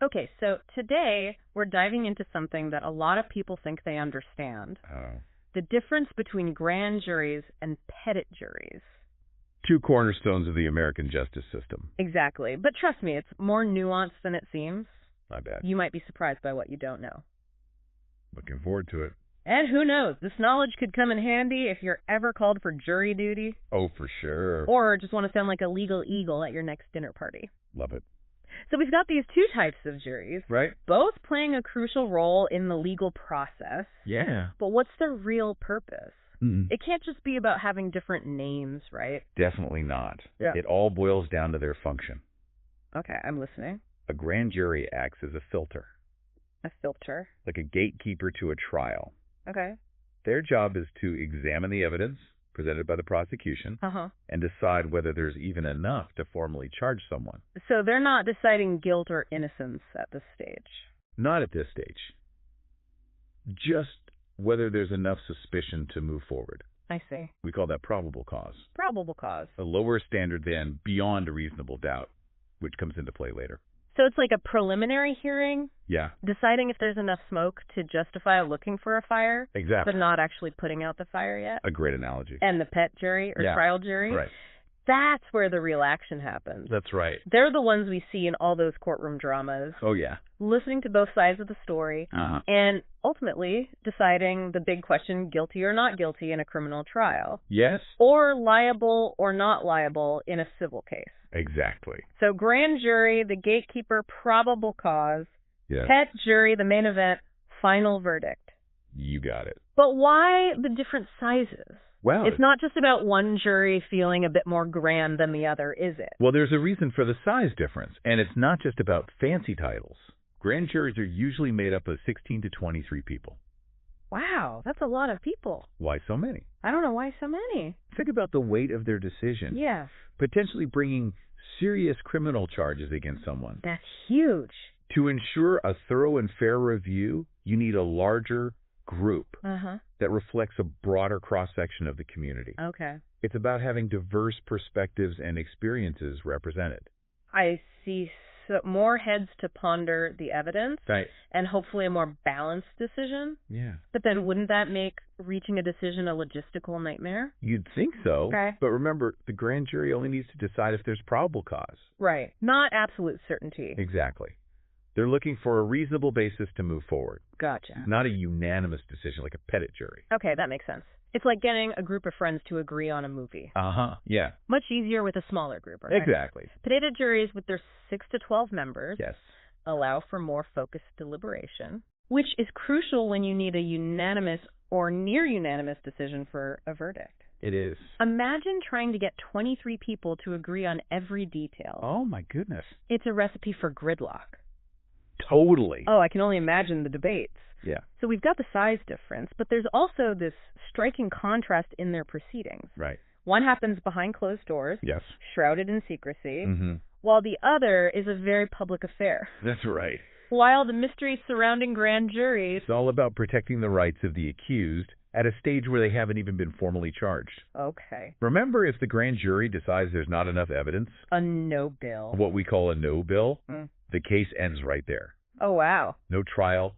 Okay, so today we're diving into something that a lot of people think they understand. Oh. The difference between grand juries and petit juries. Two cornerstones of the American justice system. Exactly. But trust me, it's more nuanced than it seems. I bet. You might be surprised by what you don't know. Looking forward to it. And who knows, this knowledge could come in handy if you're ever called for jury duty. Oh, for sure. Or just want to sound like a legal eagle at your next dinner party. Love it. So we've got these two types of juries, Right? both playing a crucial role in the legal process. Yeah. But what's their real purpose? Mm-mm. It can't just be about having different names, right? Definitely not. Yeah. It all boils down to their function. Okay, I'm listening. A grand jury acts as a filter, A filter. like a gatekeeper to a trial. Okay. Their job is to examine the evidence presented by the prosecution Uh-huh. and decide whether there's even enough to formally charge someone. So they're not deciding guilt or innocence at this stage. Not at this stage. Just whether there's enough suspicion to move forward. I see. We call that probable cause. Probable cause. A lower standard than beyond a reasonable doubt, which comes into play later. So it's like a preliminary hearing, Yeah, deciding if there's enough smoke to justify looking for a fire, exactly. but not actually putting out the fire yet. A great analogy. And the pet jury or Yeah. trial jury, Right. that's where the real action happens. That's right. They're the ones we see in all those courtroom dramas, Oh, yeah. listening to both sides of the story, Uh-huh. and ultimately deciding the big question, guilty or not guilty in a criminal trial, Yes, or liable or not liable in a civil case. exactly. So grand jury, the gatekeeper, probable cause, Yes. pet jury, the main event, final verdict. You got it. But why the different sizes? Well, It's not just about one jury feeling a bit more grand than the other, is it? well, there's a reason for the size difference, and it's not just about fancy titles. Grand juries are usually made up of 16 to 23 people. Wow, that's a lot of people. Why so many? I don't know why so many. Think about the weight of their decision. Yeah, Potentially bringing serious criminal charges against someone. that's huge. To ensure a thorough and fair review, you need a larger group Uh-huh. that reflects a broader cross-section of the community. Okay. It's about having diverse perspectives and experiences represented. I see. So more heads to ponder the evidence Right. and hopefully a more balanced decision. Yeah. But then wouldn't that make reaching a decision a logistical nightmare? You'd think so. Okay. But remember, the grand jury only needs to decide if there's probable cause. Right. Not absolute certainty. Exactly. They're looking for a reasonable basis to move forward, Gotcha. not a unanimous decision like a petit jury. Okay, that makes sense. It's like getting a group of friends to agree on a movie. Uh-huh. Yeah. Much easier with a smaller group, right? Exactly. Petit juries with their 6 to 12 members Yes. allow for more focused deliberation, which is crucial when you need a unanimous or near unanimous decision for a verdict. It is. Imagine trying to get 23 people to agree on every detail. Oh, my goodness. It's a recipe for gridlock. Totally. Oh, I can only imagine the debates. Yeah. So we've got the size difference, but there's also this striking contrast in their proceedings. Right. One happens behind closed doors, Yes. shrouded in secrecy, Mm-hmm. while the other is a very public affair. That's right. While the mystery surrounding grand juries... It's all about protecting the rights of the accused at a stage where they haven't even been formally charged. Okay. Remember, if the grand jury decides there's not enough evidence, A no bill. what we call a no bill, Mm. the case ends right there. Oh, wow. No trial,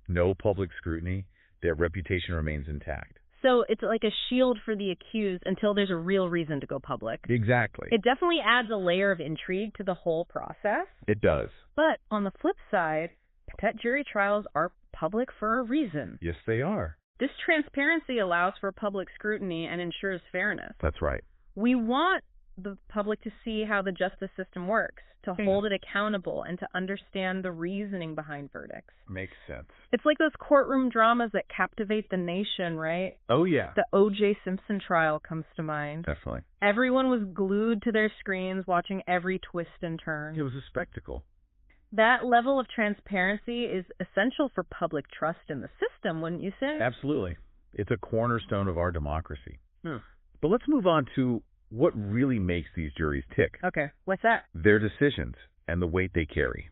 no public scrutiny, their reputation remains intact. So it's like a shield for the accused until there's a real reason to go public. Exactly. It definitely adds a layer of intrigue to the whole process. It does. But on the flip side, petit jury trials are public for a reason. Yes, they are. This transparency allows for public scrutiny and ensures fairness. That's right. We want the public to see how the justice system works, to hold it accountable, and to understand the reasoning behind verdicts. Makes sense. It's like those courtroom dramas that captivate the nation, right? Oh, yeah. The O.J. Simpson trial comes to mind. Definitely. Everyone was glued to their screens watching every twist and turn. It was a spectacle. That level of transparency is essential for public trust in the system, wouldn't you say? Absolutely. It's a cornerstone of our democracy. Hmm. But let's move on to what really makes these juries tick. Okay, what's that? Their decisions and the weight they carry.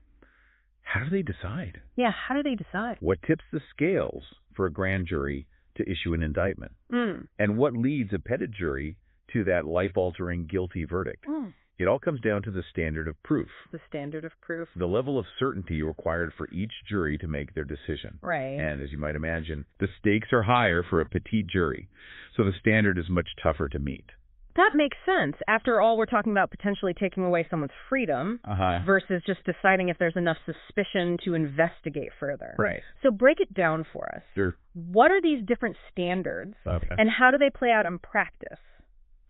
How do they decide? Yeah, how do they decide? What tips the scales for a grand jury to issue an indictment? Mm. And what leads a petit jury to that life-altering guilty verdict? Mm. It all comes down to the standard of proof, The standard of proof. the level of certainty required for each jury to make their decision. Right. And as you might imagine, the stakes are higher for a petit jury, so the standard is much tougher to meet. That makes sense. After all, we're talking about potentially taking away someone's freedom versus just deciding if there's enough suspicion to investigate further. Right. So break it down for us. Sure. What are these different standards, Okay. and how do they play out in practice?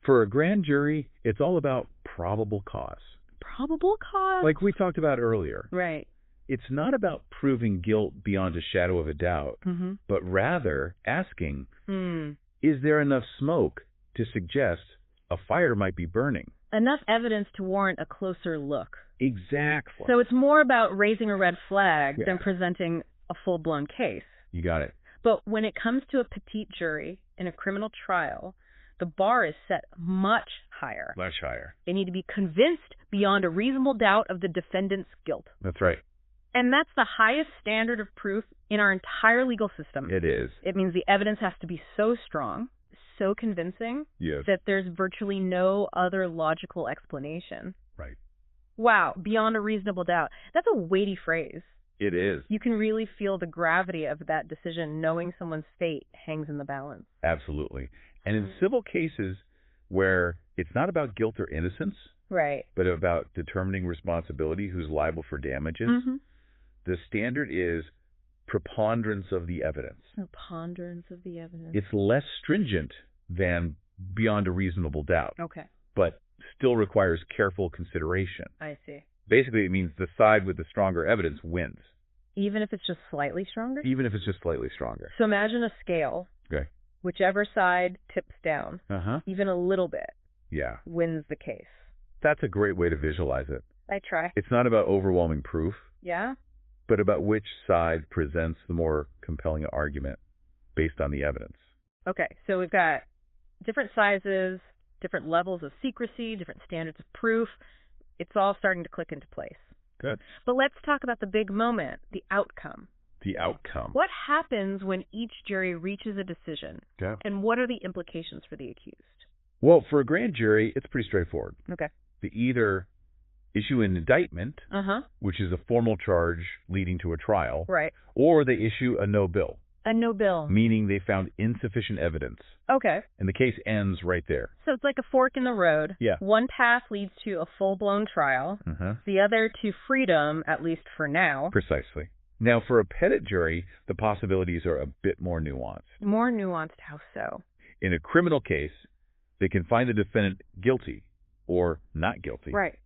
For a grand jury, it's all about probable cause. Probable cause? Like we talked about earlier. Right. It's not about proving guilt beyond a shadow of a doubt, but rather asking, is there enough smoke to suggest a fire might be burning? Enough evidence to warrant a closer look. Exactly. So it's more about raising a red flag than presenting a full-blown case. You got it. But when it comes to a petite jury in a criminal trial, the bar is set much higher. Much higher. They need to be convinced beyond a reasonable doubt of the defendant's guilt. That's right. And that's the highest standard of proof in our entire legal system. It is. It means the evidence has to be so strong, so convincing, that there's virtually no other logical explanation. Right. Wow, beyond a reasonable doubt. That's a weighty phrase. It is. You can really feel the gravity of that decision knowing someone's fate hangs in the balance. Absolutely. And in civil cases where it's not about guilt or innocence, right, but about determining responsibility, who's liable for damages, the standard is preponderance of the evidence. Preponderance of the evidence. It's less stringent than beyond a reasonable doubt. Okay. But still requires careful consideration. I see. Basically, it means the side with the stronger evidence wins. Even if it's just slightly stronger? Even if it's just slightly stronger. So imagine a scale. Okay. Whichever side tips down, even a little bit, wins the case. That's a great way to visualize it. I try. It's not about overwhelming proof. Yeah? But about which side presents the more compelling argument based on the evidence. Okay, so we've got different sizes, different levels of secrecy, different standards of proof. It's all starting to click into place. Good. But let's talk about the big moment, the outcome. The outcome. What happens when each jury reaches a decision? Okay. And what are the implications for the accused? Well, for a grand jury, it's pretty straightforward. Okay. They either issue an indictment, which is a formal charge leading to a trial, right, or they issue a no bill. A no bill. Meaning they found insufficient evidence. Okay. And the case ends right there. So it's like a fork in the road. Yeah. One path leads to a full-blown trial. The other to freedom, at least for now. Precisely. Now, for a petit jury, the possibilities are a bit more nuanced. More nuanced, how so? In a criminal case, they can find the defendant guilty or not guilty. Right.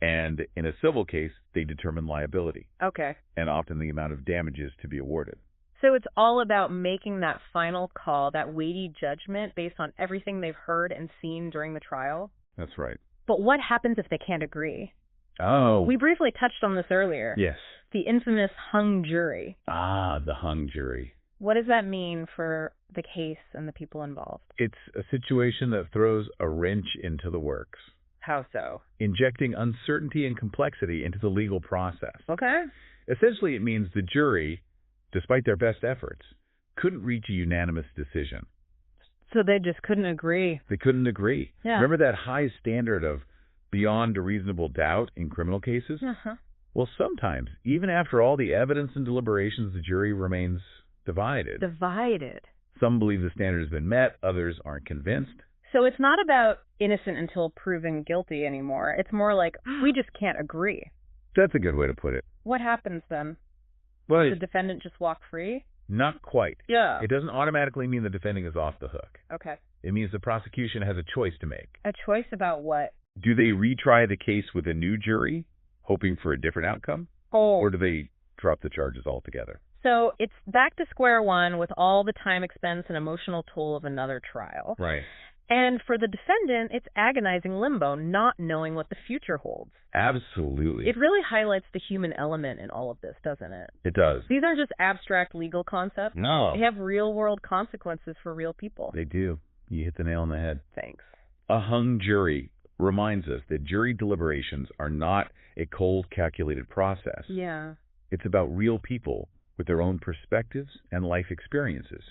And in a civil case, they determine liability. Okay. And often the amount of damages to be awarded. So it's all about making that final call, that weighty judgment based on everything they've heard and seen during the trial? That's right. But what happens if they can't agree? Oh. We briefly touched on this earlier. Yes. The infamous hung jury. Ah, the hung jury. What does that mean for the case and the people involved? It's a situation that throws a wrench into the works. How so? Injecting uncertainty and complexity into the legal process. Okay. Essentially, it means the jury, despite their best efforts, couldn't reach a unanimous decision. So they just couldn't agree. They couldn't agree. Yeah. Remember that high standard of beyond a reasonable doubt in criminal cases? Well, sometimes, even after all the evidence and deliberations, the jury remains divided. Divided. Some believe the standard has been met, others aren't convinced. So it's not about innocent until proven guilty anymore. It's more like, we just can't agree. That's a good way to put it. What happens then? Well, Does the defendant just walk free? Not quite. Yeah. It doesn't automatically mean the defendant is off the hook. Okay. It means the prosecution has a choice to make. A choice about what? Do they retry the case with a new jury, hoping for a different outcome? Or do they drop the charges altogether? So it's back to square one with all the time, expense, and emotional toll of another trial. Right. And for the defendant, it's agonizing limbo, not knowing what the future holds. Absolutely. It really highlights the human element in all of this, doesn't it? It does. These aren't just abstract legal concepts. No. They have real-world consequences for real people. They do. You hit the nail on the head. Thanks. A hung jury reminds us that jury deliberations are not a cold, calculated process. Yeah. It's about real people with their own perspectives and life experiences,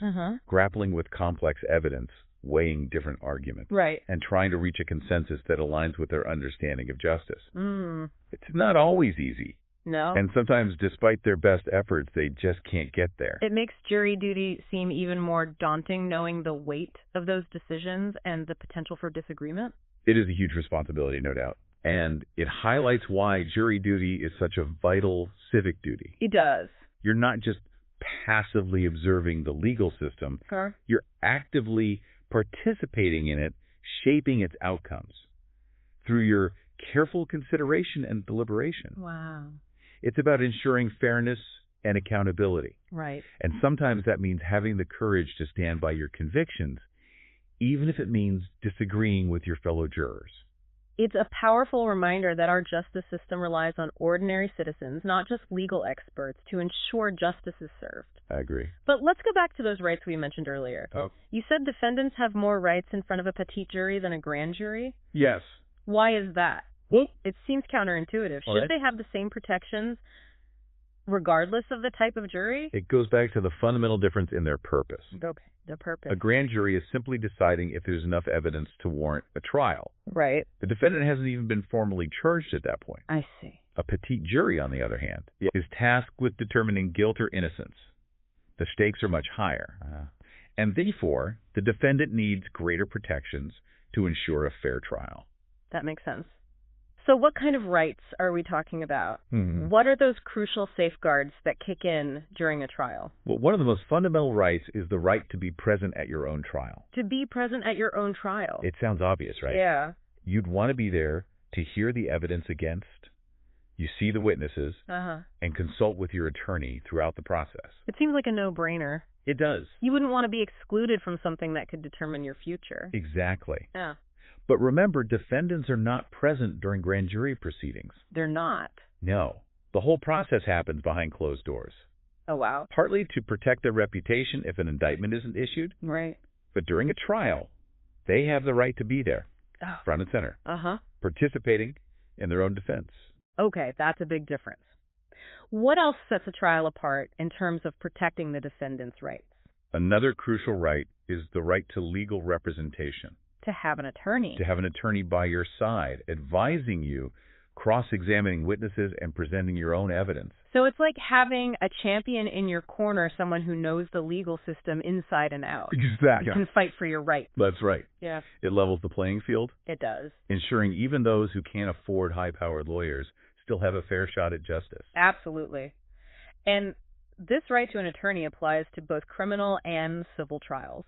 grappling with complex evidence weighing different arguments, Right. and trying to reach a consensus that aligns with their understanding of justice. Mm. It's not always easy. No. And sometimes, despite their best efforts, they just can't get there. It makes jury duty seem even more daunting, knowing the weight of those decisions and the potential for disagreement. It is a huge responsibility, no doubt. And it highlights why jury duty is such a vital civic duty. It does. You're not just passively observing the legal system. Sure. You're actively participating in it, shaping its outcomes through your careful consideration and deliberation. Wow. It's about ensuring fairness and accountability. Right. And sometimes that means having the courage to stand by your convictions, even if it means disagreeing with your fellow jurors. It's a powerful reminder that our justice system relies on ordinary citizens, not just legal experts, to ensure justice is served. I agree. But let's go back to those rights we mentioned earlier. Oh. You said defendants have more rights in front of a petit jury than a grand jury? Yes. Why is that? Well, it seems counterintuitive. All right. Should they have the same protections regardless of the type of jury? It goes back to the fundamental difference in their purpose. Okay, the purpose. A grand jury is simply deciding if there's enough evidence to warrant a trial. Right. The defendant hasn't even been formally charged at that point. I see. A petit jury, on the other hand, is tasked with determining guilt or innocence. The stakes are much higher. And therefore, the defendant needs greater protections to ensure a fair trial. That makes sense. So what kind of rights are we talking about? Mm-hmm. What are those crucial safeguards that kick in during a trial? Well, one of the most fundamental rights is the right to be present at your own trial. To be present at your own trial. It sounds obvious, right? Yeah. You'd want to be there to hear the evidence against, you see the witnesses, and consult with your attorney throughout the process. It seems like a no-brainer. It does. You wouldn't want to be excluded from something that could determine your future. Exactly. Yeah. But remember, defendants are not present during grand jury proceedings. They're not. No. The whole process happens behind closed doors. Oh, wow. Partly to protect their reputation if an indictment isn't issued. Right. But during a trial, they have the right to be there, front and center, participating in their own defense. Okay, that's a big difference. What else sets a trial apart in terms of protecting the defendant's rights? Another crucial right is the right to legal representation. To have an attorney. To have an attorney by your side, advising you, cross-examining witnesses, and presenting your own evidence. So it's like having a champion in your corner, someone who knows the legal system inside and out. Exactly. You can fight for your rights. That's right. Yeah. It levels the playing field. It does. Ensuring even those who can't afford high-powered lawyers still have a fair shot at justice. Absolutely. And this right to an attorney applies to both criminal and civil trials.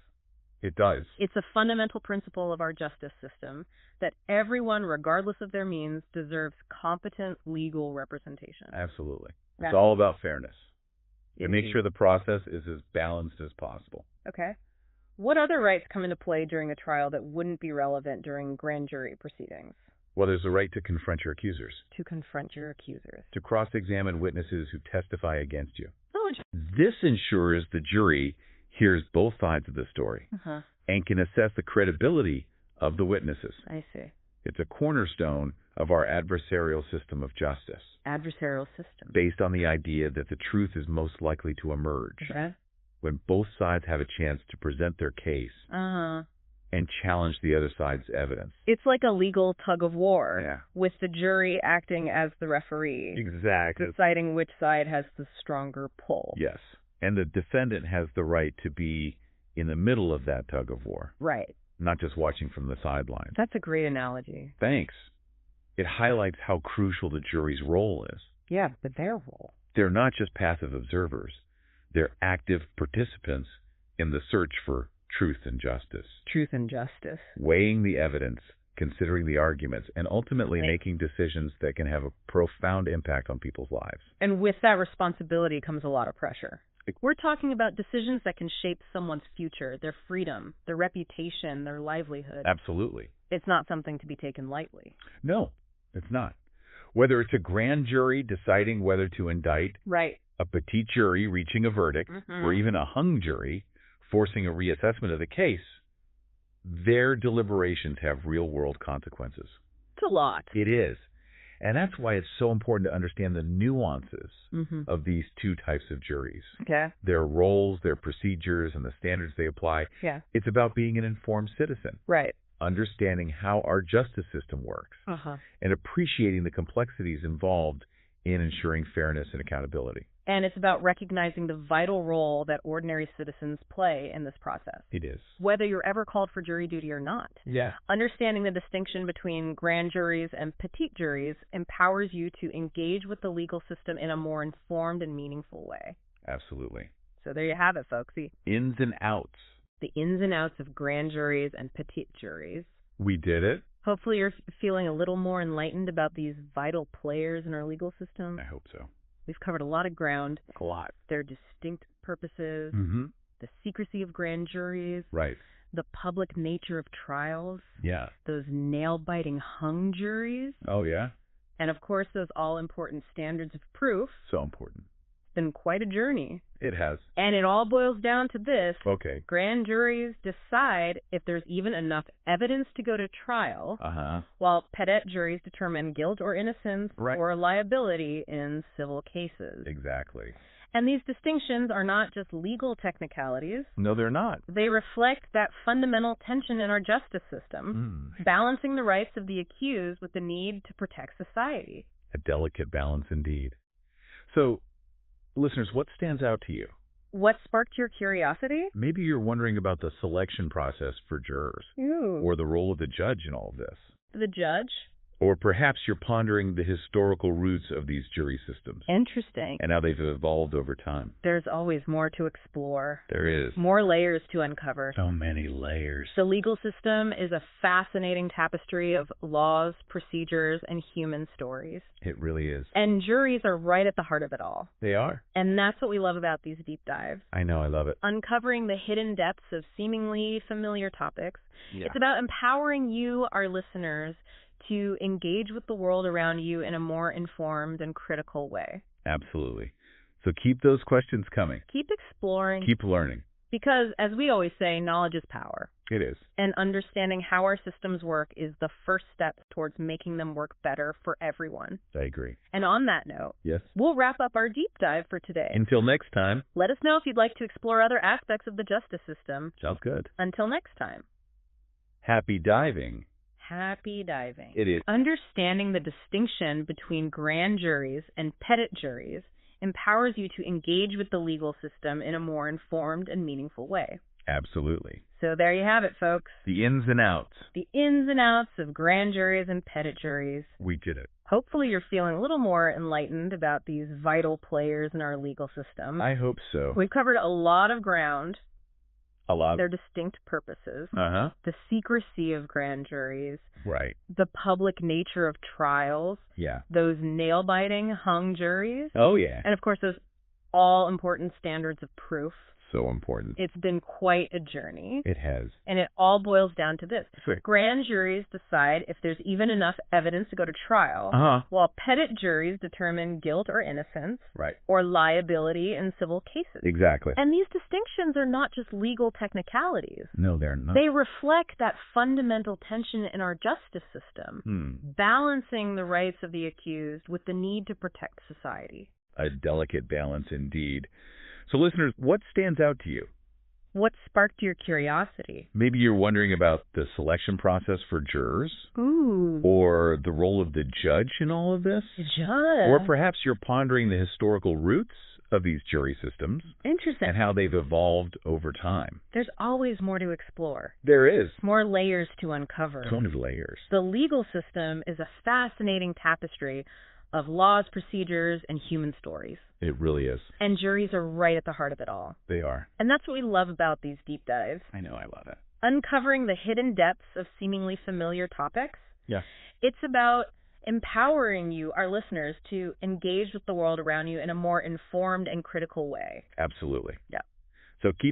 It does. It's a fundamental principle of our justice system that everyone, regardless of their means, deserves competent legal representation. Absolutely. It's all about fairness. To make sure the process is as balanced as possible. Okay. What other rights come into play during a trial that wouldn't be relevant during grand jury proceedings? Well, there's the right to confront your accusers. To confront your accusers. To cross-examine witnesses who testify against you. Oh, this ensures the jury hears both sides of the story and can assess the credibility of the witnesses. I see. It's a cornerstone of our adversarial system of justice. Adversarial system. Based on the idea that the truth is most likely to emerge when both sides have a chance to present their case and challenge the other side's evidence. It's like a legal tug of war with the jury acting as the referee. Exactly. Deciding which side has the stronger pull. Yes. And the defendant has the right to be in the middle of that tug of war. Right. Not just watching from the sidelines. That's a great analogy. Thanks. It highlights how crucial the jury's role is. Yeah, but their role. They're not just passive observers. They're active participants in the search for truth and justice. Truth and justice. Weighing the evidence, considering the arguments, and ultimately making decisions that can have a profound impact on people's lives. And with that responsibility comes a lot of pressure. We're talking about decisions that can shape someone's future, their freedom, their reputation, their livelihood. Absolutely. It's not something to be taken lightly. No, it's not. Whether it's a grand jury deciding whether to indict, a petit jury reaching a verdict, or even a hung jury forcing a reassessment of the case, their deliberations have real-world consequences. It's a lot. It is. And that's why it's so important to understand the nuances of these two types of juries. Okay. Their roles, their procedures, and the standards they apply. Yeah. It's about being an informed citizen. Right. Understanding how our justice system works. And appreciating the complexities involved in ensuring fairness and accountability. And it's about recognizing the vital role that ordinary citizens play in this process. It is. Whether you're ever called for jury duty or not. Yeah. Understanding the distinction between grand juries and petit juries empowers you to engage with the legal system in a more informed and meaningful way. Absolutely. So there you have it, folks. The ins and outs. The ins and outs of grand juries and petit juries. We did it. Hopefully you're feeling a little more enlightened about these vital players in our legal system. I hope so. We've covered a lot of ground. A lot. Their distinct purposes, the secrecy of grand juries, right? The public nature of trials, yeah. Those nail-biting hung juries. Oh, yeah. And, of course, those all-important standards of proof. So important. It's been quite a journey. It has. And it all boils down to this. Okay. Grand juries decide if there's even enough evidence to go to trial, while petit juries determine guilt or innocence or liability in civil cases. Exactly. And these distinctions are not just legal technicalities. No, they're not. They reflect that fundamental tension in our justice system, balancing the rights of the accused with the need to protect society. A delicate balance indeed. So, listeners, what stands out to you? What sparked your curiosity? Maybe you're wondering about the selection process for jurors. Ooh. Or the role of the judge in all of this. The judge? Or perhaps you're pondering the historical roots of these jury systems. Interesting. And how they've evolved over time. There's always more to explore. There is. More layers to uncover. So many layers. The legal system is a fascinating tapestry of laws, procedures, and human stories. It really is. And juries are right at the heart of it all. They are. And that's what we love about these deep dives. I know, I love it. Uncovering the hidden depths of seemingly familiar topics. Yeah. It's about empowering you, our listeners, to engage with the world around you in a more informed and critical way. Absolutely. So keep those questions coming. Keep exploring. Keep learning. Because, as we always say, knowledge is power. It is. And understanding how our systems work is the first step towards making them work better for everyone. I agree. And on that note, yes, we'll wrap up our deep dive for today. Until next time. Let us know if you'd like to explore other aspects of the justice system. Sounds good. Until next time. Happy diving. Happy diving. It is. Understanding the distinction between grand juries and petit juries empowers you to engage with the legal system in a more informed and meaningful way. Absolutely. So there you have it, folks. The ins and outs. The ins and outs of grand juries and petit juries. We did it. Hopefully you're feeling a little more enlightened about these vital players in our legal system. I hope so. We've covered a lot of ground. A lot. Their distinct purposes. The secrecy of grand juries. Right. The public nature of trials. Yeah. Those nail-biting hung juries. Oh, yeah. And, of course, those all-important standards of proof. So important. It's been quite a journey. It has. And it all boils down to this. Sure. Grand juries decide if there's even enough evidence to go to trial, while petit juries determine guilt or innocence, or liability in civil cases. Exactly. And these distinctions are not just legal technicalities. No, they're not. They reflect that fundamental tension in our justice system, balancing the rights of the accused with the need to protect society. A delicate balance indeed. So, listeners, what stands out to you? What sparked your curiosity? Maybe you're wondering about the selection process for jurors. Ooh. Or the role of the judge in all of this. The judge. Or perhaps you're pondering the historical roots of these jury systems. Interesting. And how they've evolved over time. There's always more to explore. There is. More layers to uncover. So many layers. The legal system is a fascinating tapestry of laws, procedures, and human stories. It really is. And juries are right at the heart of it all. They are. And that's what we love about these deep dives. I know, I love it. Uncovering the hidden depths of seemingly familiar topics. Yeah. It's about empowering you, our listeners, to engage with the world around you in a more informed and critical way. Absolutely. Yeah. So keep